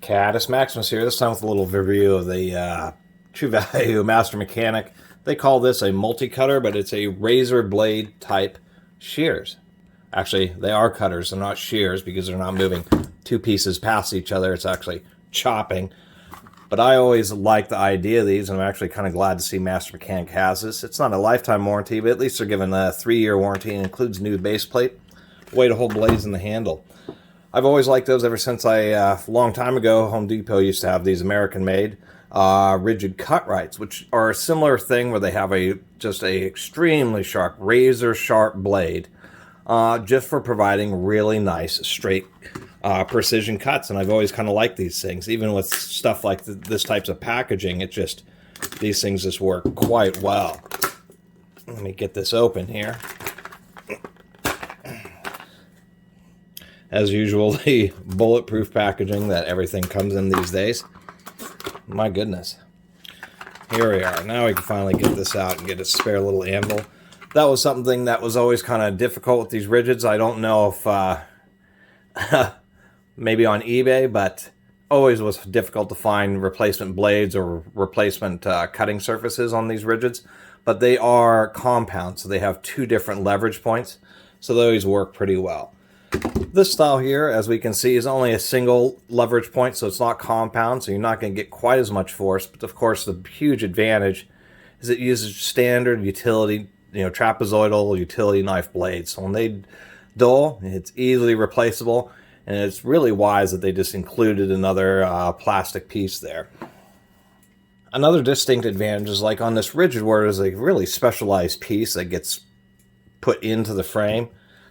Catus, Maximus here, this time with a little review of the True Value Master Mechanic. They call this a multi-cutter, but it's a razor blade type shears. Actually, they are cutters, they're not shears because they're not moving two pieces past each other. It's actually chopping. But I always like the idea of these, and I'm actually kind of glad to see Master Mechanic has this. It's not a lifetime warranty, but at least they're given a 3-year warranty and includes new base plate, way to hold blades in the handle. I've always liked those ever since a long time ago. Home Depot used to have these American-made rigid cut rights, which are a similar thing where they have just a extremely sharp, razor-sharp blade, just for providing really nice, straight, precision cuts. And I've always kind of liked these things, even with stuff like this types of packaging. These things just work quite well. Let me get this open here. As usual, the bulletproof packaging that everything comes in these days. My goodness. Here we are. Now we can finally get this out and get a spare little anvil. That was something that was always kind of difficult with these rigids. I don't know if maybe on eBay, but always was difficult to find replacement blades or replacement cutting surfaces on these rigids. But they are compound, so they have 2 different leverage points, so they always work pretty well. This style here, as we can see, is only a single leverage point, so it's not compound, so you're not going to get quite as much force. But of course, the huge advantage is it uses standard utility, trapezoidal utility knife blades. So when they dull, it's easily replaceable, and it's really wise that they just included another plastic piece there. Another distinct advantage is like on this rigid, where there's a really specialized piece that gets put into the frame.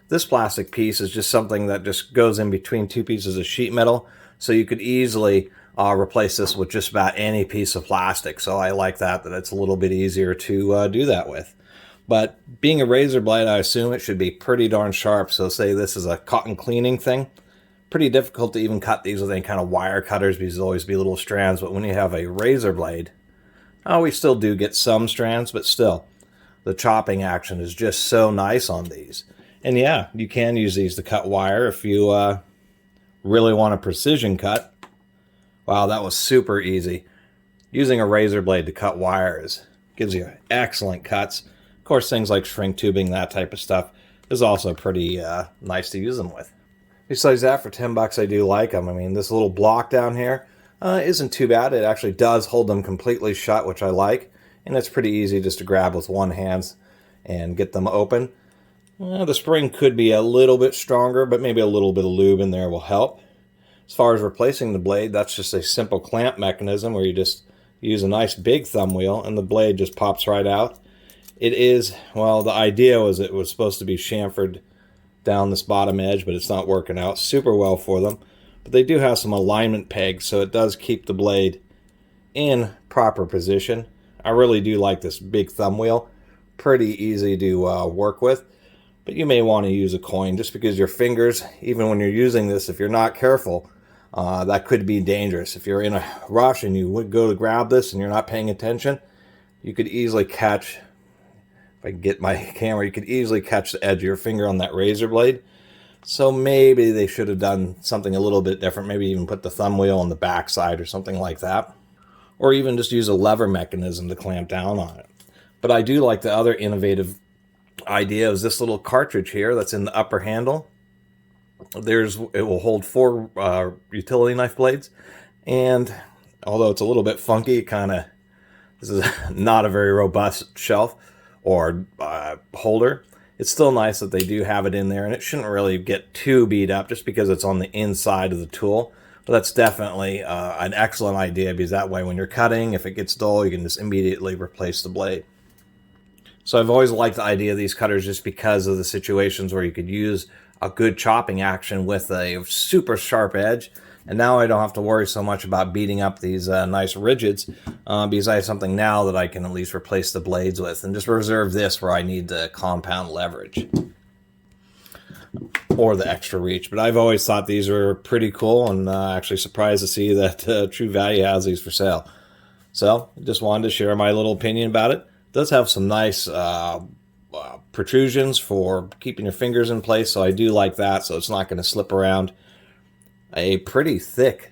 This plastic piece is just something that just goes in between 2 pieces of sheet metal, so you could easily replace this with just about any piece of plastic. So I like that it's a little bit easier to do that with. But being a razor blade, I assume it should be pretty darn sharp. So say this is a cotton cleaning thing, pretty difficult to even cut these with any kind of wire cutters because there'll always be little strands. But when you have a razor blade, we still do get some strands, but still, the chopping action is just so nice on these. And yeah, you can use these to cut wire if you really want a precision cut. Wow, that was super easy. Using a razor blade to cut wires gives you excellent cuts. Of course, things like shrink tubing, that type of stuff, is also pretty nice to use them with. Besides that, for $10, I do like them. I mean, this little block down here isn't too bad. It actually does hold them completely shut, which I like. And it's pretty easy just to grab with one hand and get them open. The spring could be a little bit stronger, but maybe a little bit of lube in there will help. As far as replacing the blade, that's just a simple clamp mechanism where you just use a nice big thumb wheel and the blade just pops right out. It is, well, the idea was it was supposed to be chamfered down this bottom edge, but it's not working out super well for them. But they do have some alignment pegs, so it does keep the blade in proper position. I really do like this big thumb wheel. Pretty easy to work with. But you may want to use a coin just because your fingers, even when you're using this, if you're not careful, that could be dangerous. If you're in a rush and you would go to grab this and you're not paying attention, you could easily catch, if I can get my camera, you could easily catch the edge of your finger on that razor blade. So maybe they should have done something a little bit different. Maybe even put the thumb wheel on the back side or something like that. Or even just use a lever mechanism to clamp down on it. But I do like the other innovative idea is this little cartridge here that's in the upper handle. It will hold 4 utility knife blades, and although it's a little bit funky, this is not a very robust shelf or holder. It's still nice that they do have it in there, and it shouldn't really get too beat up just because it's on the inside of the tool. But that's definitely an excellent idea, because that way when you're cutting, if it gets dull, you can just immediately replace the blade. So I've always liked the idea of these cutters just because of the situations where you could use a good chopping action with a super sharp edge. And now I don't have to worry so much about beating up these nice rigids because I have something now that I can at least replace the blades with and just reserve this where I need the compound leverage or the extra reach. But I've always thought these were pretty cool, and actually surprised to see that True Value has these for sale. So just wanted to share my little opinion about it. Does have some nice protrusions for keeping your fingers in place, so I do like that, so it's not going to slip around. A pretty thick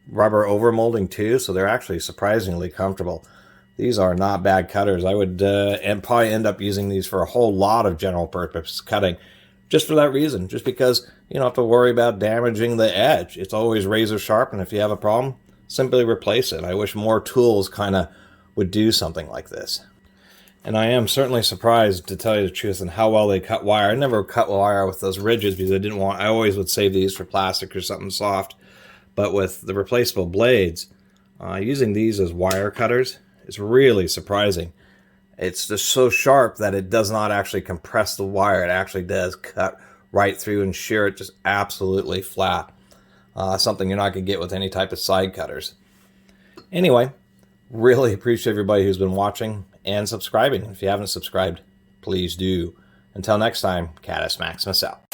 rubber overmolding too, so they're actually surprisingly comfortable. These are not bad cutters. I would and probably end up using these for a whole lot of general purpose cutting, just for that reason, just because you don't have to worry about damaging the edge. It's always razor sharp, and if you have a problem, simply replace it. I wish more tools kind of would do something like this. And I am certainly surprised, to tell you the truth, in how well they cut wire. I never cut wire with those ridges because I always would save these for plastic or something soft. But with the replaceable blades, using these as wire cutters is really surprising. It's just so sharp that it does not actually compress the wire. It actually does cut right through and shear it just absolutely flat. Something you're not going to get with any type of side cutters. Anyway, really appreciate everybody who's been watching and subscribing. If you haven't subscribed, please do. Until next time, Catus Maximus out.